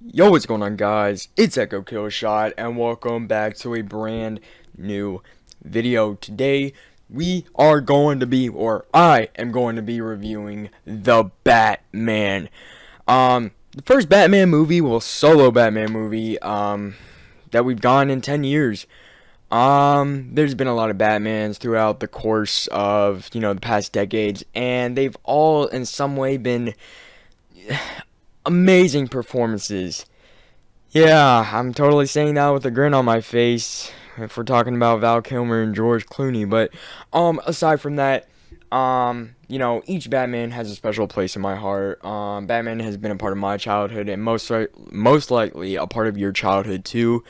Yo, what's going on, guys? It's Echo Killshot, and welcome back to a brand new video. Today, I am going to be reviewing the Batman. The first Batman movie, well, solo Batman movie, that we've gone in 10 years. There's been a lot of Batmans throughout the course of, the past decades, and they've all in some way been amazing performances. Yeah, I'm totally saying that with a grin on my face if we're talking about Val Kilmer and George Clooney. But aside from that, each Batman has a special place in my heart. Batman has been a part of my childhood and most likely a part of your childhood too.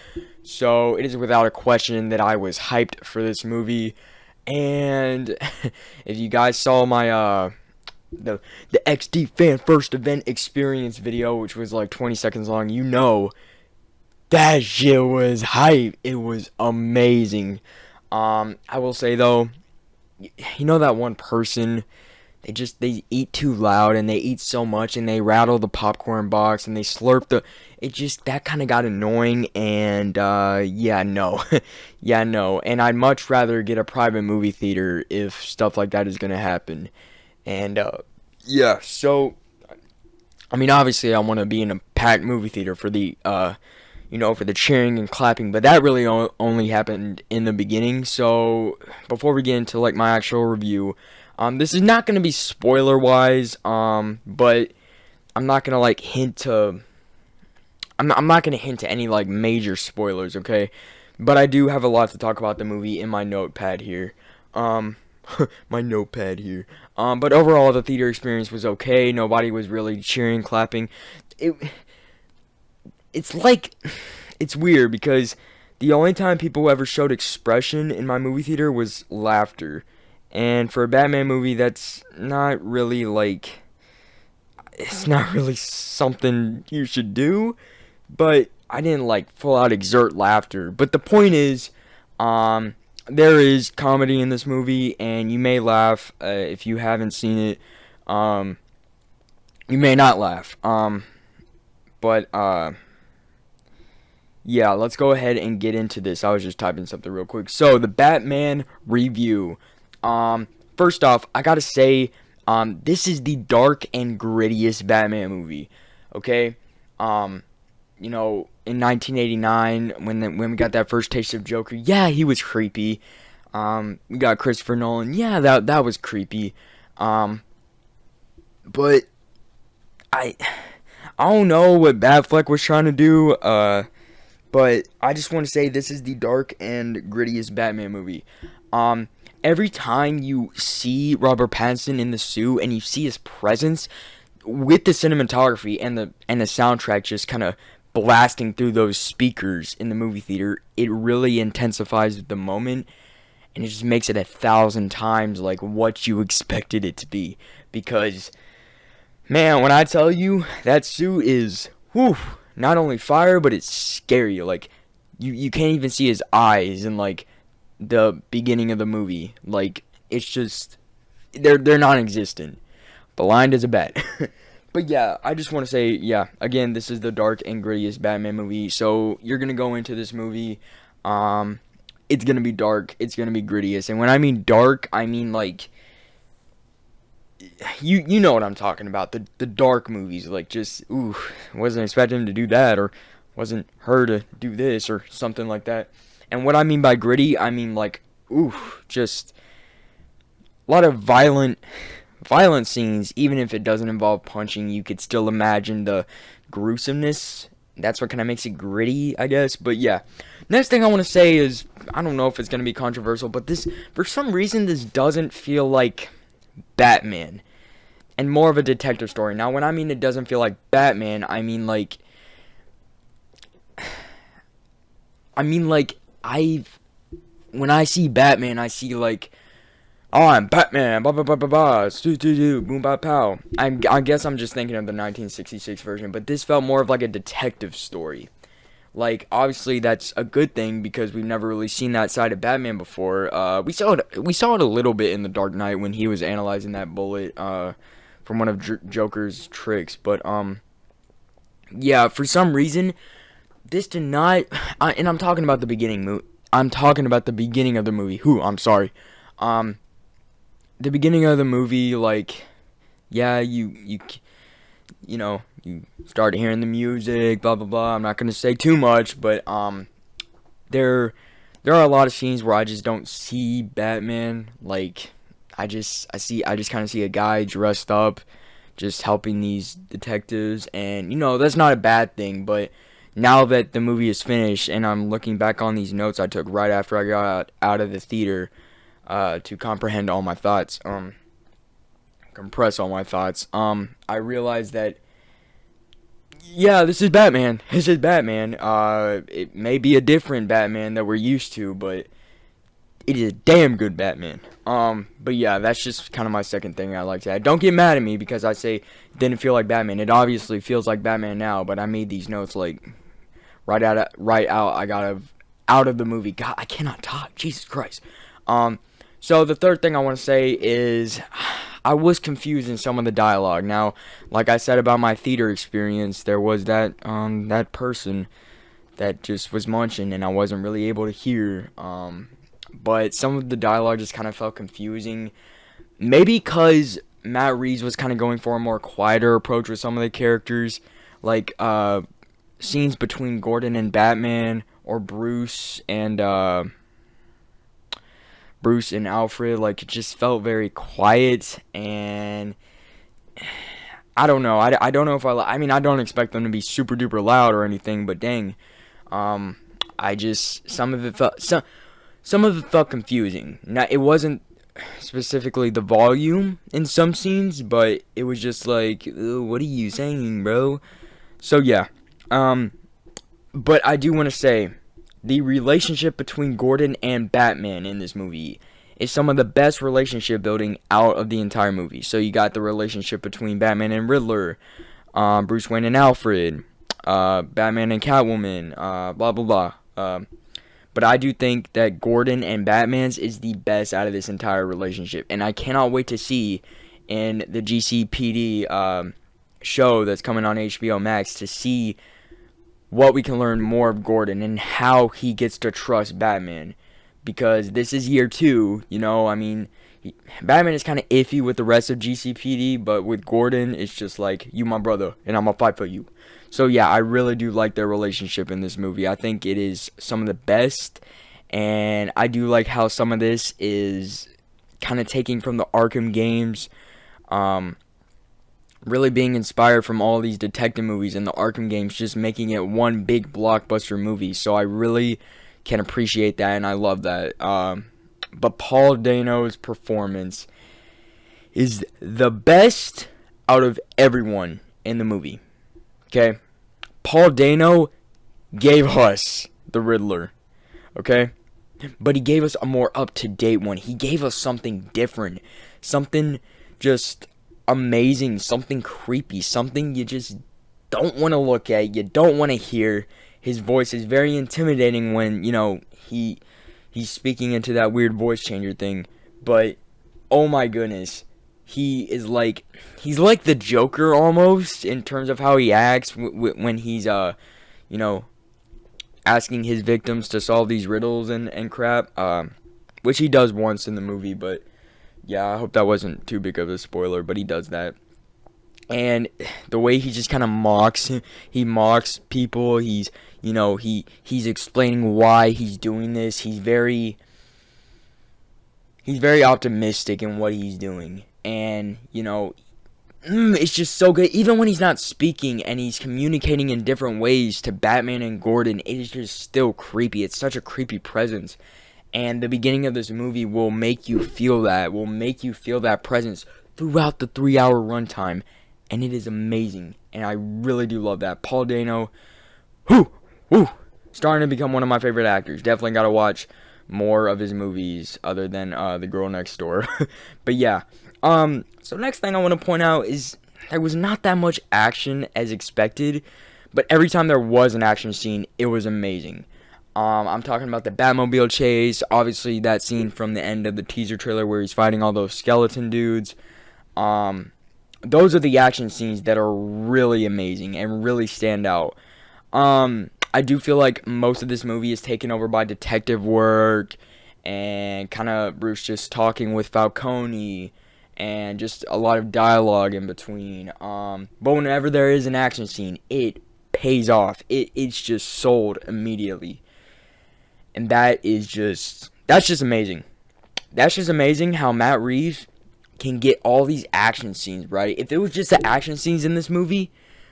So it is without a question that I was hyped for this movie. And if you guys saw my the XD fan first event experience video, which was like 20 seconds long, that shit was hype. It was amazing. I will say though, that one person, they eat too loud and they eat so much and they rattle the popcorn box and they slurp that kind of got annoying. And yeah, no. Yeah, no. And I'd much rather get a private movie theater if stuff like that is gonna happen. And yeah, so I mean, obviously I want to be in a packed movie theater for the cheering and clapping, but that really only happened in the beginning. So before we get into like my actual review, this is not going to be spoiler wise, but I'm not going to like hint to I'm not going to hint to any like major spoilers, okay? But I do have a lot to talk about the movie in my notepad here. Um my notepad here. But overall the theater experience was okay. Nobody was really cheering, clapping. It it's like it's weird because the only time people ever showed expression in my movie theater was laughter. And for a Batman movie, that's not really like it's not really something you should do, but I didn't like full out exert laughter. But the point is, there is comedy in this movie, and you may laugh if you haven't seen it. You may not laugh. But yeah, let's go ahead and get into this. I was just typing something real quick. So, the Batman review. First off, I gotta say, this is the dark and grittiest Batman movie. Okay? In 1989, when we got that first taste of Joker, yeah, he was creepy. We got Christopher Nolan. Yeah, that was creepy. But I I don't know what Batfleck was trying to do. But I just want to say this is the dark and grittiest Batman movie. Every time you see Robert Pattinson in the suit and you see his presence with the cinematography and the soundtrack just kind of blasting through those speakers in the movie theater, it really intensifies the moment and it just makes it 1,000 times like what you expected it to be. Because man, when I tell you that suit is whew, not only fire, but it's scary. Like you can't even see his eyes in like the beginning of the movie. Like it's just they're non-existent. Blind as a bat. But yeah, I just want to say, yeah, again, this is the dark and grittiest Batman movie. So you're gonna go into this movie, it's gonna be dark, it's gonna be grittiest, and when I mean dark, I mean like you know what I'm talking about. The dark movies, like just ooh, wasn't expecting him to do that, or wasn't her to do this, or something like that. And what I mean by gritty, I mean like ooh, just a lot of violent scenes. Even if it doesn't involve punching, you could still imagine the gruesomeness. That's what kind of makes it gritty, I guess. But yeah, next thing I want to say is I don't know if it's gonna be controversial, but this for some reason this doesn't feel like Batman and more of a detective story. Now, when I mean it doesn't feel like Batman, I mean like I've when I see Batman, I see like oh, I'm Batman, blah blah blah blah blah, boom blah pow. I guess I'm just thinking of the 1966 version, but this felt more of like a detective story. Like obviously that's a good thing because we've never really seen that side of Batman before. We saw it a little bit in The Dark Knight when he was analyzing that bullet from one of Joker's tricks, but yeah, for some reason, this did not. And I'm talking about the beginning. I'm talking about the beginning of the movie. I'm sorry. Um, the beginning of the movie, like, yeah, you start hearing the music, blah blah blah. I'm not gonna say too much, but there there are a lot of scenes where I just don't see Batman. Like, I just kind of see a guy dressed up, just helping these detectives, and that's not a bad thing. But now that the movie is finished, and I'm looking back on these notes I took right after I got out of the theater, to comprehend all my thoughts, compress all my thoughts, I realized that, yeah, this is Batman. This is Batman. It may be a different Batman that we're used to, but it is a damn good Batman. But yeah, that's just kind of my second thing I like to add. Don't get mad at me because I say it didn't feel like Batman. It obviously feels like Batman now, but I made these notes like right out. I got out of the movie. God, I cannot talk. Jesus Christ. So the third thing I want to say is I was confused in some of the dialogue. Now, like I said about my theater experience, there was that person that just was munching and I wasn't really able to hear. But some of the dialogue just kind of felt confusing. Maybe because Matt Reeves was kind of going for a more quieter approach with some of the characters, like scenes between Gordon and Batman, or Bruce and Alfred. Like, it just felt very quiet, and I don't know. I don't know if I mean, I don't expect them to be super duper loud or anything, but dang, I just some of it felt confusing. Now, it wasn't specifically the volume in some scenes, but it was just like, what are you saying, bro? So yeah, but I do want to say, the relationship between Gordon and Batman in this movie is some of the best relationship building out of the entire movie. So you got the relationship between Batman and Riddler, Bruce Wayne and Alfred, Batman and Catwoman, blah blah blah. But I do think that Gordon and Batman's is the best out of this entire relationship, and I cannot wait to see in the GCPD show that's coming on HBO Max to see what we can learn more of Gordon and how he gets to trust Batman, because this is year 2. I mean, Batman is kind of iffy with the rest of GCPD, but with Gordon, it's just like, you my brother, and I'm gonna fight for you. So yeah, I really do like their relationship in this movie. I think it is some of the best, and I do like how some of this is kind of taking from the Arkham games, really being inspired from all these detective movies and the Arkham games, just making it one big blockbuster movie. So I really can appreciate that, and I love that. But Paul Dano's performance is the best out of everyone in the movie. Okay? Paul Dano gave us the Riddler. Okay? But he gave us a more up-to-date one. He gave us something different. Something just amazing. Something creepy. Something you just don't want to look at. You don't want to hear. His voice is very intimidating when, he's speaking into that weird voice changer thing. But, oh my goodness. He's like the Joker almost in terms of how he acts when he's asking his victims to solve these riddles and crap, which he does once in the movie. But yeah, I hope that wasn't too big of a spoiler, but he does that. And the way he just kind of mocks people. He's explaining why he's doing this. He's very optimistic in what he's doing. And, it's just so good. Even when he's not speaking and he's communicating in different ways to Batman and Gordon, it is just still creepy. It's such a creepy presence. And the beginning of this movie will make you feel that presence throughout the 3-hour runtime. And it is amazing. And I really do love that. Paul Dano, starting to become one of my favorite actors. Definitely got to watch more of his movies other than The Girl Next Door. But yeah. So next thing I want to point out is there was not that much action as expected, but every time there was an action scene, it was amazing. I'm talking about the Batmobile chase, obviously that scene from the end of the teaser trailer where he's fighting all those skeleton dudes. those are the action scenes that are really amazing and really stand out. I do feel like most of this movie is taken over by detective work and kind of Bruce just talking with Falcone and just a lot of dialogue in between. But whenever there is an action scene, it pays off. It's just sold immediately. And that's just amazing. That's just amazing how Matt Reeves can get all these action scenes, right? If it was just the action scenes in this movie,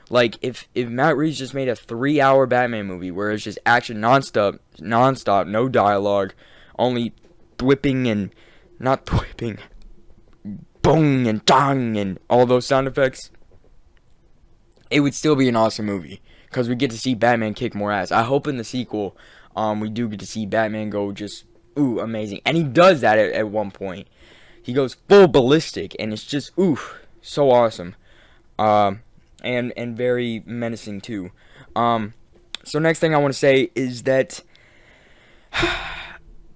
like if Matt Reeves just made a 3-hour Batman movie where it's just action nonstop, no dialogue, only thwipping and not thwipping, boom and dong and all those sound effects, it would still be an awesome movie because we get to see Batman kick more ass. I hope in the sequel, we do get to see Batman go just amazing, and he does that at one point. He goes full ballistic, and it's just so awesome, and very menacing too. So next thing I want to say is that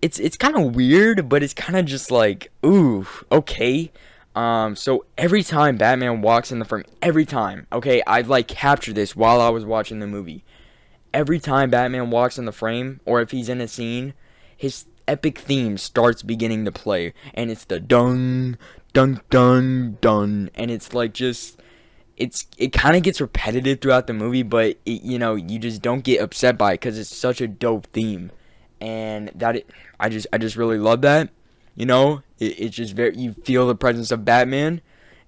it's kind of weird, but it's kind of just like okay. So every time Batman walks in the frame, every time, okay, I've like captured this while I was watching the movie. Every time Batman walks in the frame, or if he's in a scene, his epic theme starts beginning to play, and it's the dun dun dun dun, and it's like just it kind of gets repetitive throughout the movie, but you just don't get upset by it because it's such a dope theme, and I just really love that. It's just very, you feel the presence of Batman,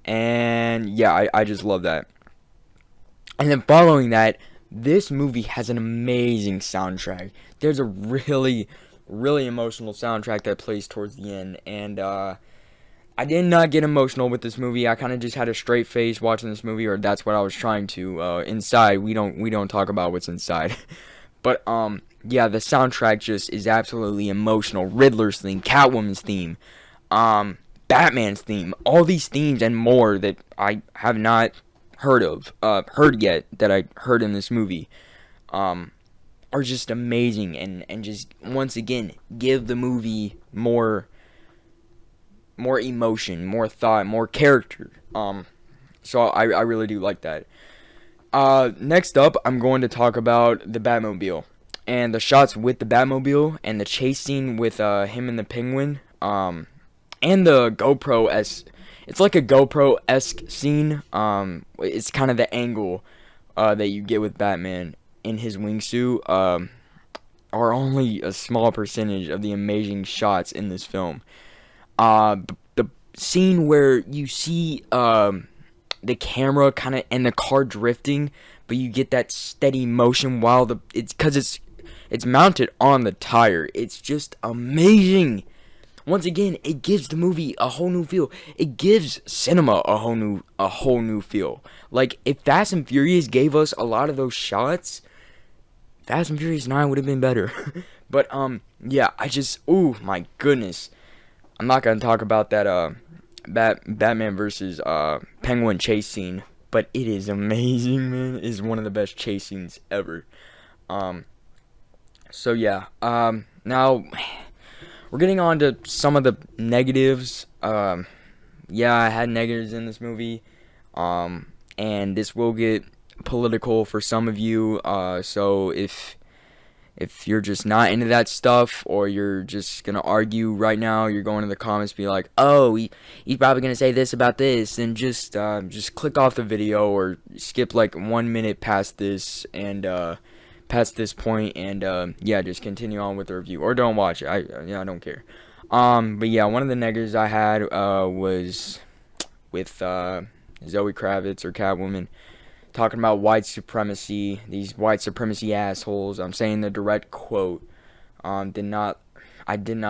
and yeah, I just love that. And then following that, this movie has an amazing soundtrack. There's a really, really emotional soundtrack that plays towards the end, and I did not get emotional with this movie. I kind of just had a straight face watching this movie, or that's what I was trying to. Inside, we don't talk about what's inside, but yeah, the soundtrack just is absolutely emotional. Riddler's theme, Catwoman's theme, Batman's theme, all these themes and more that I have not heard yet, that I heard in this movie, are just amazing, and just once again give the movie more emotion, more thought, more character. So I really do like that. Next up, I'm going to talk about the Batmobile and the shots with the Batmobile and the chase scene with him and the Penguin. And the it's like a GoPro-esque scene. It's kind of the angle that you get with Batman in his wingsuit. Are only a small percentage of the amazing shots in this film. The scene where you see the camera kind of and the car drifting, but you get that steady motion while it's mounted on the tire. It's just amazing. Once again, it gives the movie a whole new feel. It gives cinema a whole new feel. Like if Fast and Furious gave us a lot of those shots, Fast and Furious 9 would have been better. But yeah, my goodness. I'm not gonna talk about that Batman versus Penguin chase scene, but it is amazing, man. It is one of the best chase scenes ever. So yeah. Now we're getting on to some of the negatives. Yeah, I had negatives in this movie. And this will get political for some of you. So if you're just not into that stuff, or you're just gonna argue right now, you're going to the comments, be like, "Oh, he's probably gonna say this about this," and just click off the video or skip like 1 minute past this and past this point, and yeah, just continue on with the review, or don't watch it. I don't care. But yeah, one of the negatives I had was with Zoe Kravitz, or Catwoman, talking about white supremacy, these white supremacy assholes. I'm saying the direct quote. I did not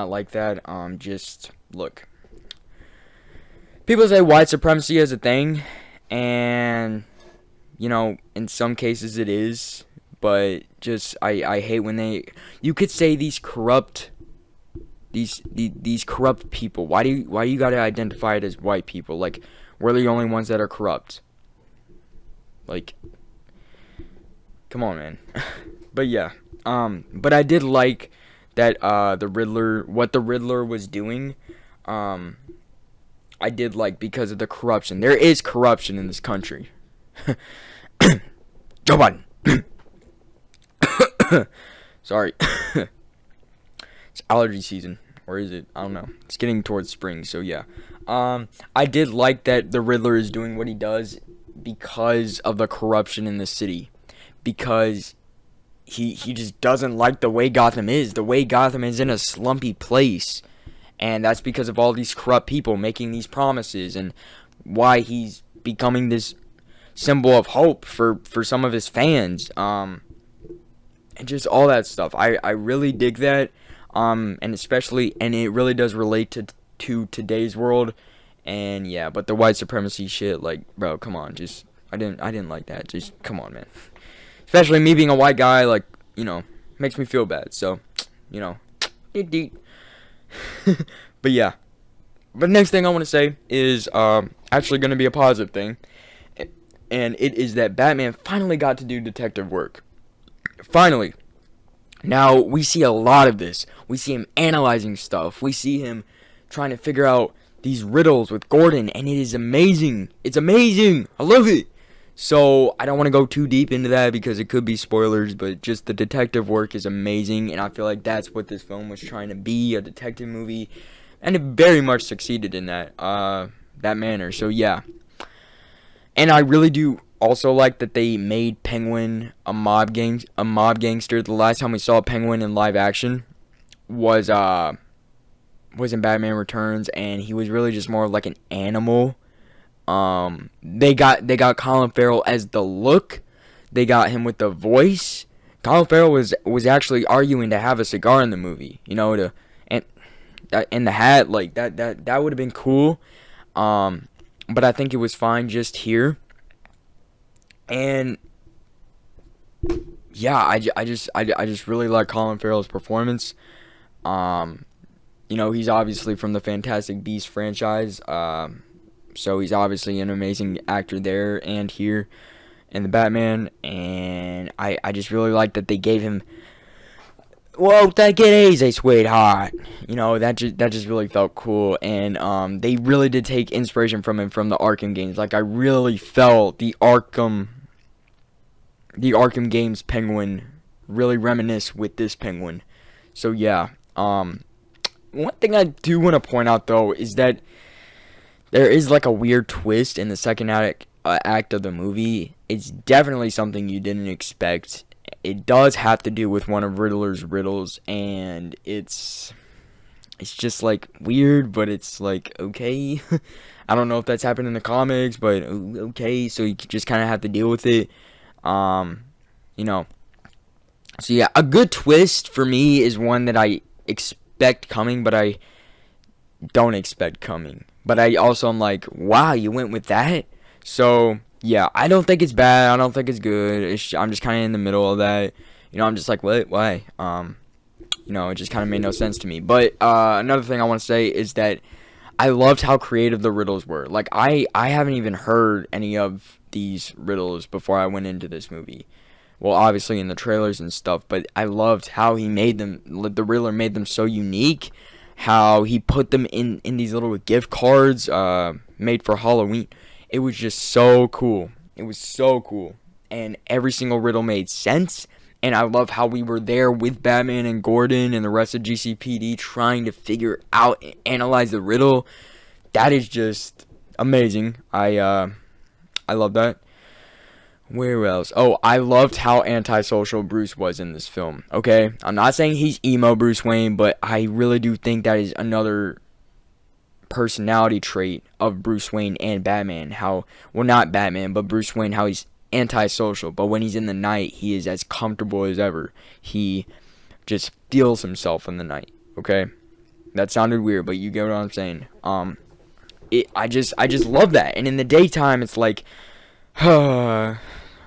like that. Just look. People say white supremacy is a thing, and in some cases it is, but just I hate when you could say these corrupt people. Why do you gotta identify it as white people? Like, we're the only ones that are corrupt. Like, come on, man. But yeah, but I did like that what the Riddler was doing. I did like because of the corruption. There is corruption in this country. Joe Biden. Sorry. It's allergy season. Or is it? I don't know. It's getting towards spring, so yeah. I did like that the Riddler is doing what he does because of the corruption in the city. Because he just doesn't like the way Gotham is. The way Gotham is in a slumpy place. And that's because of all these corrupt people making these promises, and why he's becoming this symbol of hope for some of his fans. And just all that stuff. I really dig that. And especially, and it really does relate to today's world. And yeah, but the white supremacy shit, like, bro, come on, just I didn't like that. Just come on, man. Especially me being a white guy, like, makes me feel bad. So, but yeah. But next thing I want to say is actually going to be a positive thing. And it is that Batman finally got to do detective work. Finally. Now, we see a lot of this. We see him analyzing stuff. We see him trying to figure out these riddles with Gordon. And it is amazing. It's amazing. I love it. So, I don't want to go too deep into that because it could be spoilers. But just the detective work is amazing. And I feel like that's what this film was trying to be. A detective movie. And it very much succeeded in that manner. So, yeah. And I really do also like that they made Penguin a mob gangster. The last time we saw Penguin in live action was in Batman Returns, and he was really just more like an animal. They got Colin Farrell as the look. They got him with the voice. Colin Farrell was actually arguing to have a cigar in the movie, and the hat, like that would have been cool. But I think it was fine just here. And yeah, I just really like Colin Farrell's performance. He's obviously from the Fantastic Beasts franchise. So he's obviously an amazing actor there and here in the Batman. And I just really like that they gave him, "Whoa, take it easy, sweetheart." That just really felt cool. And they really did take inspiration from him from the Arkham games. Like, I really felt the Arkham games Penguin really reminisce with this Penguin. So yeah. One thing I do want to point out though is that there is like a weird twist in the second act of the movie. It's definitely something you didn't expect. It does have to do with one of Riddler's riddles, and it's just like weird, but it's like okay. I don't know if that's happened in the comics, but okay, so you just kind of have to deal with it. So yeah, a good twist for me is one that I expect coming, but I don't expect coming. But I also am like, wow, you went with that? So yeah, I don't think it's bad. I don't think it's good. I'm just kind of in the middle of that. I'm just like, what? Why? It just kind of made no sense to me. But another thing I want to say is that I loved how creative the riddles were. Like, I haven't even heard any of these riddles before I went into this movie. Well, obviously in the trailers and stuff, but I loved how he made them, the Riddler made them so unique, how he put them in these little gift cards made for Halloween. It was just so cool. It was so cool. And every single riddle made sense. And I love how we were there with Batman and Gordon and the rest of GCPD trying to figure out and analyze the riddle. That is just amazing. I love that. Where else? Oh, I loved how antisocial Bruce was in this film. Okay? I'm not saying he's emo Bruce Wayne, but I really do think that is another personality trait of Bruce Wayne and Batman. Not Batman, but Bruce Wayne, how he's antisocial, but when he's in the night, he is as comfortable as ever. He just feels himself in the night. Okay? That sounded weird, but you get what I'm saying. I just love that. And in the daytime, it's like,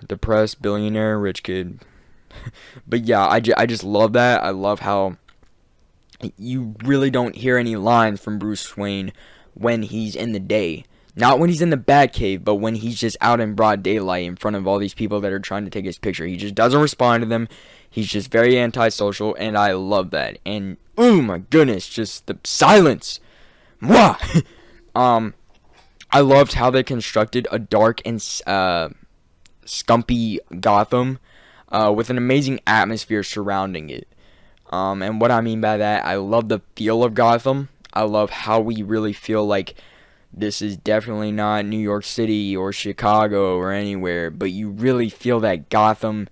depressed billionaire rich kid. But yeah, I just love that. I love how you really don't hear any lines from Bruce Wayne when he's in the day. Not when he's in the Batcave, but when he's just out in broad daylight in front of all these people that are trying to take his picture. He just doesn't respond to them. He's just very antisocial, and I love that. And oh my goodness, just the silence. Mwah! I loved how they constructed a dark and scumpy Gotham with an amazing atmosphere surrounding it. And what I mean by that, I love the feel of Gotham. I love how we really feel like this is definitely not New York City or Chicago or anywhere, but you really feel that Gotham-esque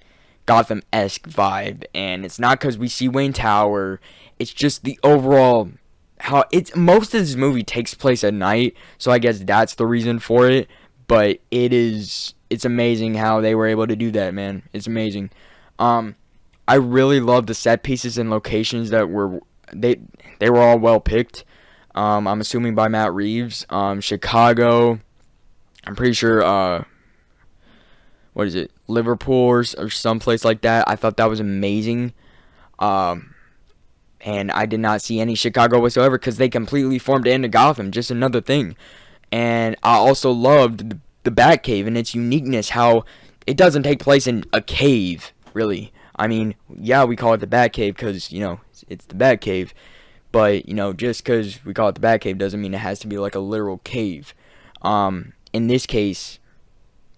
vibe. And it's not because we see Wayne Tower. It's just the overall how it's most of this movie takes place at night, so I guess that's the reason for it. But it's amazing how they were able to do that, man. It's amazing. I really love the set pieces and locations that they were all well picked. I'm assuming by Matt Reeves. Chicago. I'm pretty sure. What is it? Liverpool or someplace like that. I thought that was amazing. And I did not see any Chicago whatsoever because they completely formed into Gotham. Just another thing. And I also loved the Batcave and its uniqueness. How it doesn't take place in a cave, really. I mean, yeah, we call it the Batcave because, it's the Batcave. But, just because we call it the Batcave doesn't mean it has to be like a literal cave. In this case,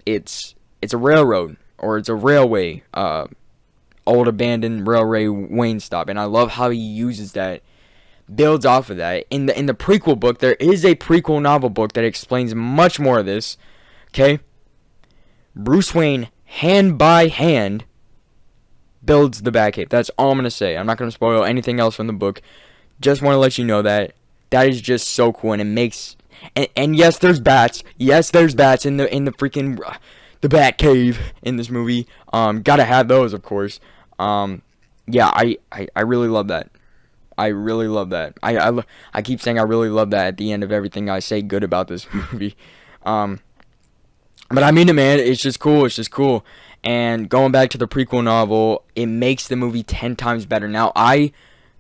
it's a railroad, or it's a railway, old abandoned railway Wayne stop. And I love how he uses that, builds off of that. In the prequel book, there is a prequel novel book that explains much more of this. Okay? Bruce Wayne, hand by hand, builds the Batcave. That's all I'm going to say. I'm not going to spoil anything else from the book. Just want to let you know that is just so cool, and it makes and yes, there's bats. Yes, there's bats in the freaking the Batcave in this movie. Gotta have those, of course. Yeah, I really love that. I really love that. I keep saying I really love that at the end of everything I say good about this movie. But I mean it, man. It's just cool. It's just cool. And going back to the prequel novel, it makes the movie 10 times better. Now, I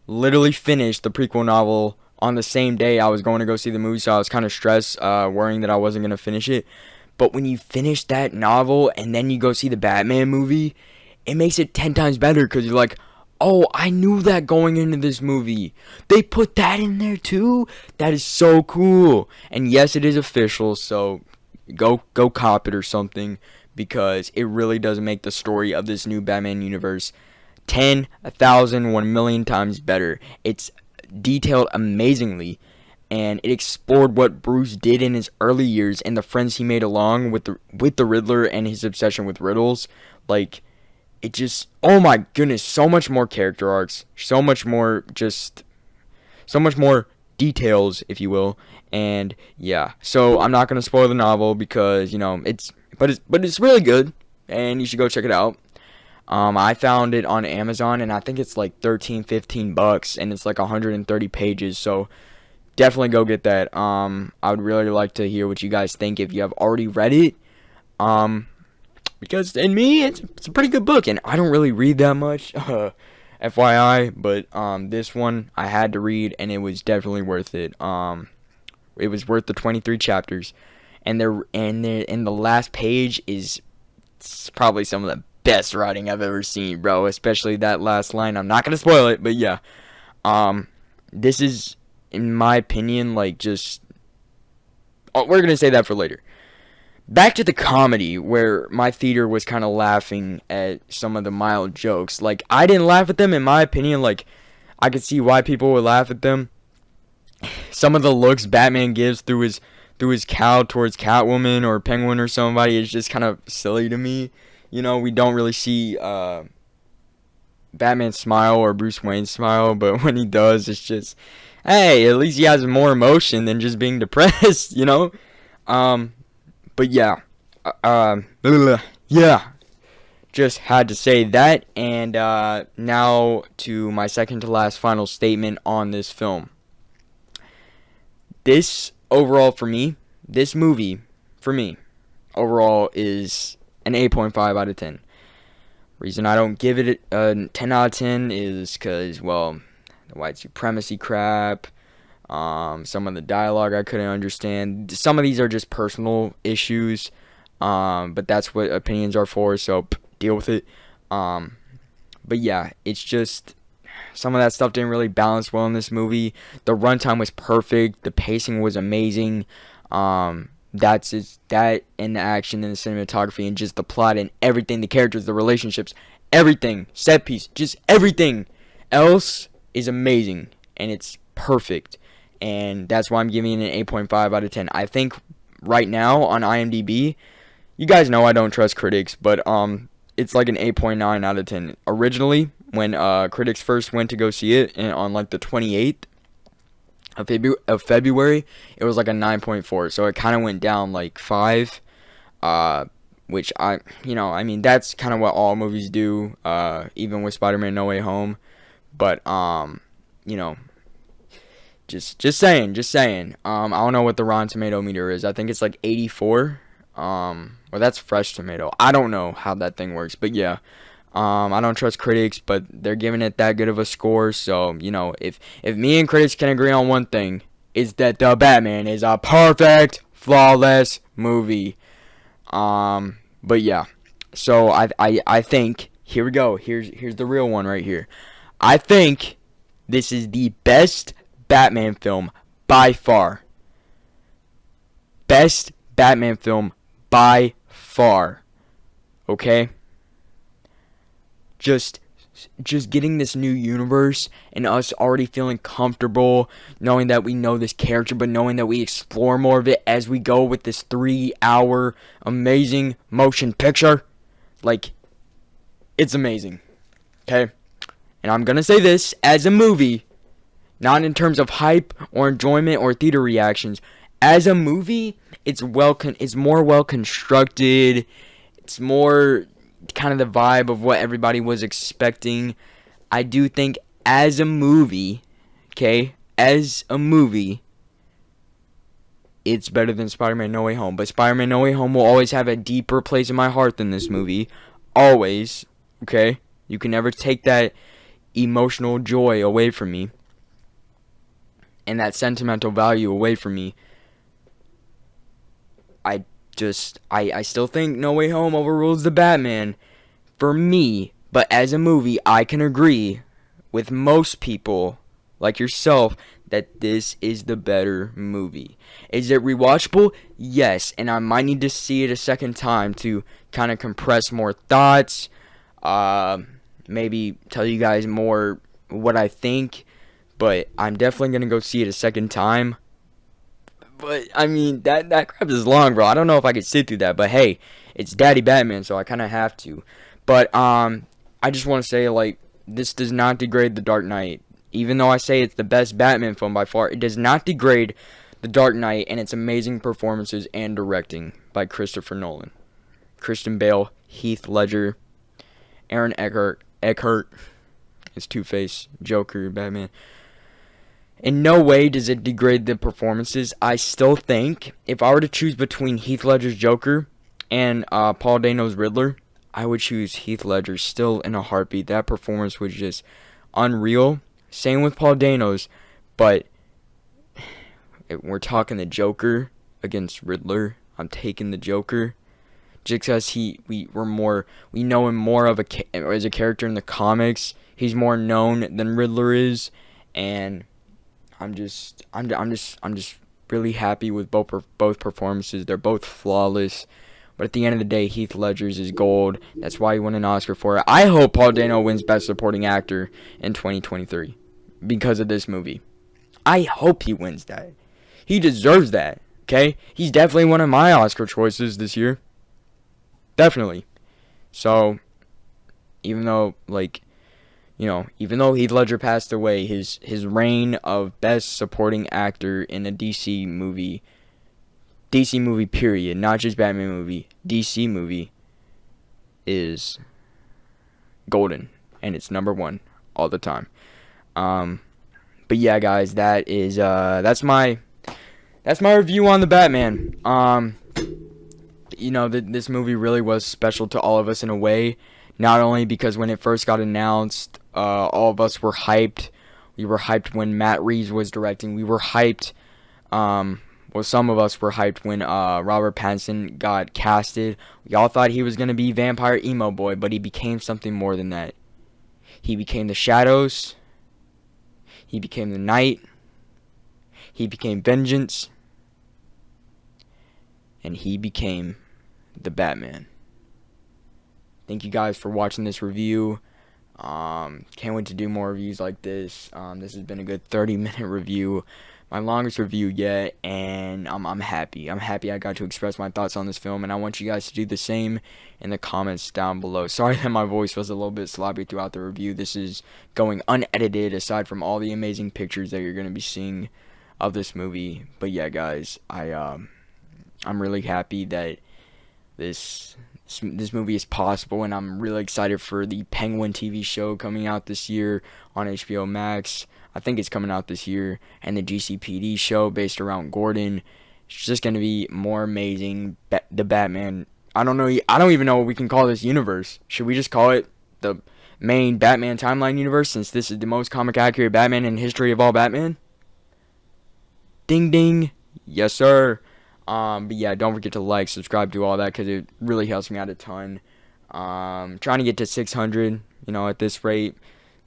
literally finished the prequel novel on the same day I was going to go see the movie, so I was kind of stressed, worrying that I wasn't going to finish it. But when you finish that novel and then you go see the Batman movie, it makes it 10 times better because you're like, oh, I knew that going into this movie. They put that in there too? That is so cool. And yes, it is official, so go cop it or something, because it really does make the story of this new Batman universe 10, 1,000, 1,000,000 times better. It's detailed amazingly, and it explored what Bruce did in his early years and the friends he made along with the Riddler and his obsession with riddles. Like, it just, oh my goodness, so much more character arcs, so much more details, if you will. And yeah, so I'm not gonna spoil the novel because it's really good, and you should go check it out. I found it on Amazon, and I think it's like $13-15, and it's like 130 pages, so definitely go get that. I would really like to hear what you guys think if you have already read it. Because in me, it's a pretty good book, and I don't really read that much, FYI, but this one I had to read, and it was definitely worth it. It was worth the 23 chapters, and the last page is probably some of the best writing I've ever seen, bro. Especially that last line. I'm not gonna spoil it, but yeah. This is, in my opinion, like just. Oh, we're gonna say that for later. Back to the comedy, where my theater was kind of laughing at some of the mild jokes. Like, I didn't laugh at them, in my opinion. Like, I could see why people would laugh at them. Some of the looks Batman gives through his cowl towards Catwoman or Penguin or somebody is just kind of silly to me. We don't really see Batman smile or Bruce Wayne smile, but when he does, it's just, hey, at least he has more emotion than just being depressed, But yeah, yeah, just had to say that. And now to my second to last final statement on this film. This movie, for me, overall is an 8.5 out of 10. Reason I don't give it a 10 out of 10 is because, well, the white supremacy crap, some of the dialogue I couldn't understand. Some of these are just personal issues, but that's what opinions are for, so deal with it. But yeah, it's just, some of that stuff didn't really balance well in this movie. The runtime was perfect. The pacing was amazing. The that and the action and the cinematography and just the plot and everything, the characters, the relationships, everything, set piece, just everything else is amazing and it's perfect. And that's why I'm giving it an 8.5 out of 10. I think right now on IMDb, you guys know I don't trust critics, but it's like an 8.9 out of 10. Originally, when critics first went to go see it and on like the 28th of February, it was like a 9.4. So it kind of went down like 5, which I mean, that's kind of what all movies do, even with Spider-Man No Way Home. But you know, just saying. I don't know what the Rotten Tomato meter is. I think it's like 84. Well, that's fresh tomato. I don't know how that thing works, but yeah. I don't trust critics, but they're giving it that good of a score. So, if me and critics can agree on one thing, is that The Batman is a perfect, flawless movie. But yeah. So I think, here we go. Here's the real one right here. I think this is the best Batman film by far. Best Batman film by far. Okay? Just getting this new universe and us already feeling comfortable knowing that we know this character, but knowing that we explore more of it as we go with this 3-hour amazing motion picture. Like, it's amazing. Okay? And I'm gonna say this as a movie, not in terms of hype or enjoyment or theater reactions. As a movie, it's more well constructed. It's more kind of the vibe of what everybody was expecting. I do think as a movie, it's better than Spider-Man No Way Home. But Spider-Man No Way Home will always have a deeper place in my heart than this movie. Always, okay? You can never take that emotional joy away from me. And that sentimental value away from me. I still think No Way Home overrules The Batman for me, but as a movie, I can agree with most people, like yourself, that this is the better movie. Is it rewatchable? Yes, and I might need to see it a second time to kind of compress more thoughts, maybe tell you guys more what I think, but I'm definitely going to go see it a second time. But, I mean, that crap is long, bro. I don't know if I could sit through that. But, hey, it's Daddy Batman, so I kind of have to. But, I just want to say, like, this does not degrade The Dark Knight. Even though I say it's the best Batman film by far, it does not degrade The Dark Knight and its amazing performances and directing by Christopher Nolan. Christian Bale, Heath Ledger, Aaron Eckhart, it's Two-Face, Joker, Batman. In no way does it degrade the performances. I still think if I were to choose between Heath Ledger's Joker and Paul Dano's Riddler, I would choose Heath Ledger still in a heartbeat. That performance was just unreal. Same with Paul Dano's, but we're talking the Joker against Riddler. I'm taking the Joker just because we know him more as a character in the comics. He's more known than Riddler is, and I'm just really happy with both performances. They're both flawless. But at the end of the day, Heath Ledger's is gold. That's why he won an Oscar for it. I hope Paul Dano wins Best Supporting Actor in 2023 because of this movie. I hope he wins that. He deserves that, okay? He's definitely one of my Oscar choices this year. Definitely. So, even though Heath Ledger passed away, his reign of Best Supporting Actor in a DC movie period, not just Batman movie, DC movie, is golden, and it's number 1 all the time. But yeah, guys, that's my review on the Batman. This movie really was special to all of us in a way. Not only because when it first got announced, all of us were hyped. We were hyped when Matt Reeves was directing. We were hyped. Some of us were hyped when Robert Pattinson got casted. We all thought he was going to be Vampire Emo Boy, but he became something more than that. He became the Shadows. He became the Night. He became Vengeance. and he became the Batman. Thank you guys for watching this review. Can't wait to do more reviews like this. This has been a good 30-minute review, my longest review yet, and I'm happy. I'm happy I got to express my thoughts on this film, and I want you guys to do the same in the comments down below. Sorry that my voice was a little bit sloppy throughout the review. This is going unedited aside from all the amazing pictures that you're going to be seeing of this movie. But yeah, guys, I'm really happy that this movie is possible, and I'm really excited for the Penguin TV show coming out this year on HBO Max. I think it's coming out this year, and the GCPD show based around Gordon. It's just going to be more amazing. The Batman, I don't even know what we can call this universe. Should we just call it the main Batman timeline universe, since this is the most comic accurate Batman in the history of all Batman? Ding ding. Yes, sir. But yeah, don't forget to like, subscribe, do all that, because it really helps me out a ton. Trying to get to 600, at this rate.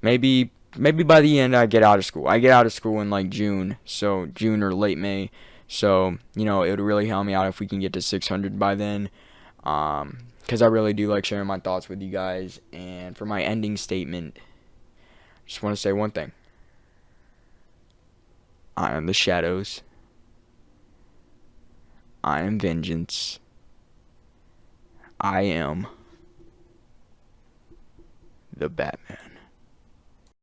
Maybe by the end I get out of school. I get out of school in like June or late May. So, it would really help me out if we can get to 600 by then. Because I really do like sharing my thoughts with you guys. And for my ending statement, I just want to say one thing. I am the shadows. I am vengeance. I am the Batman.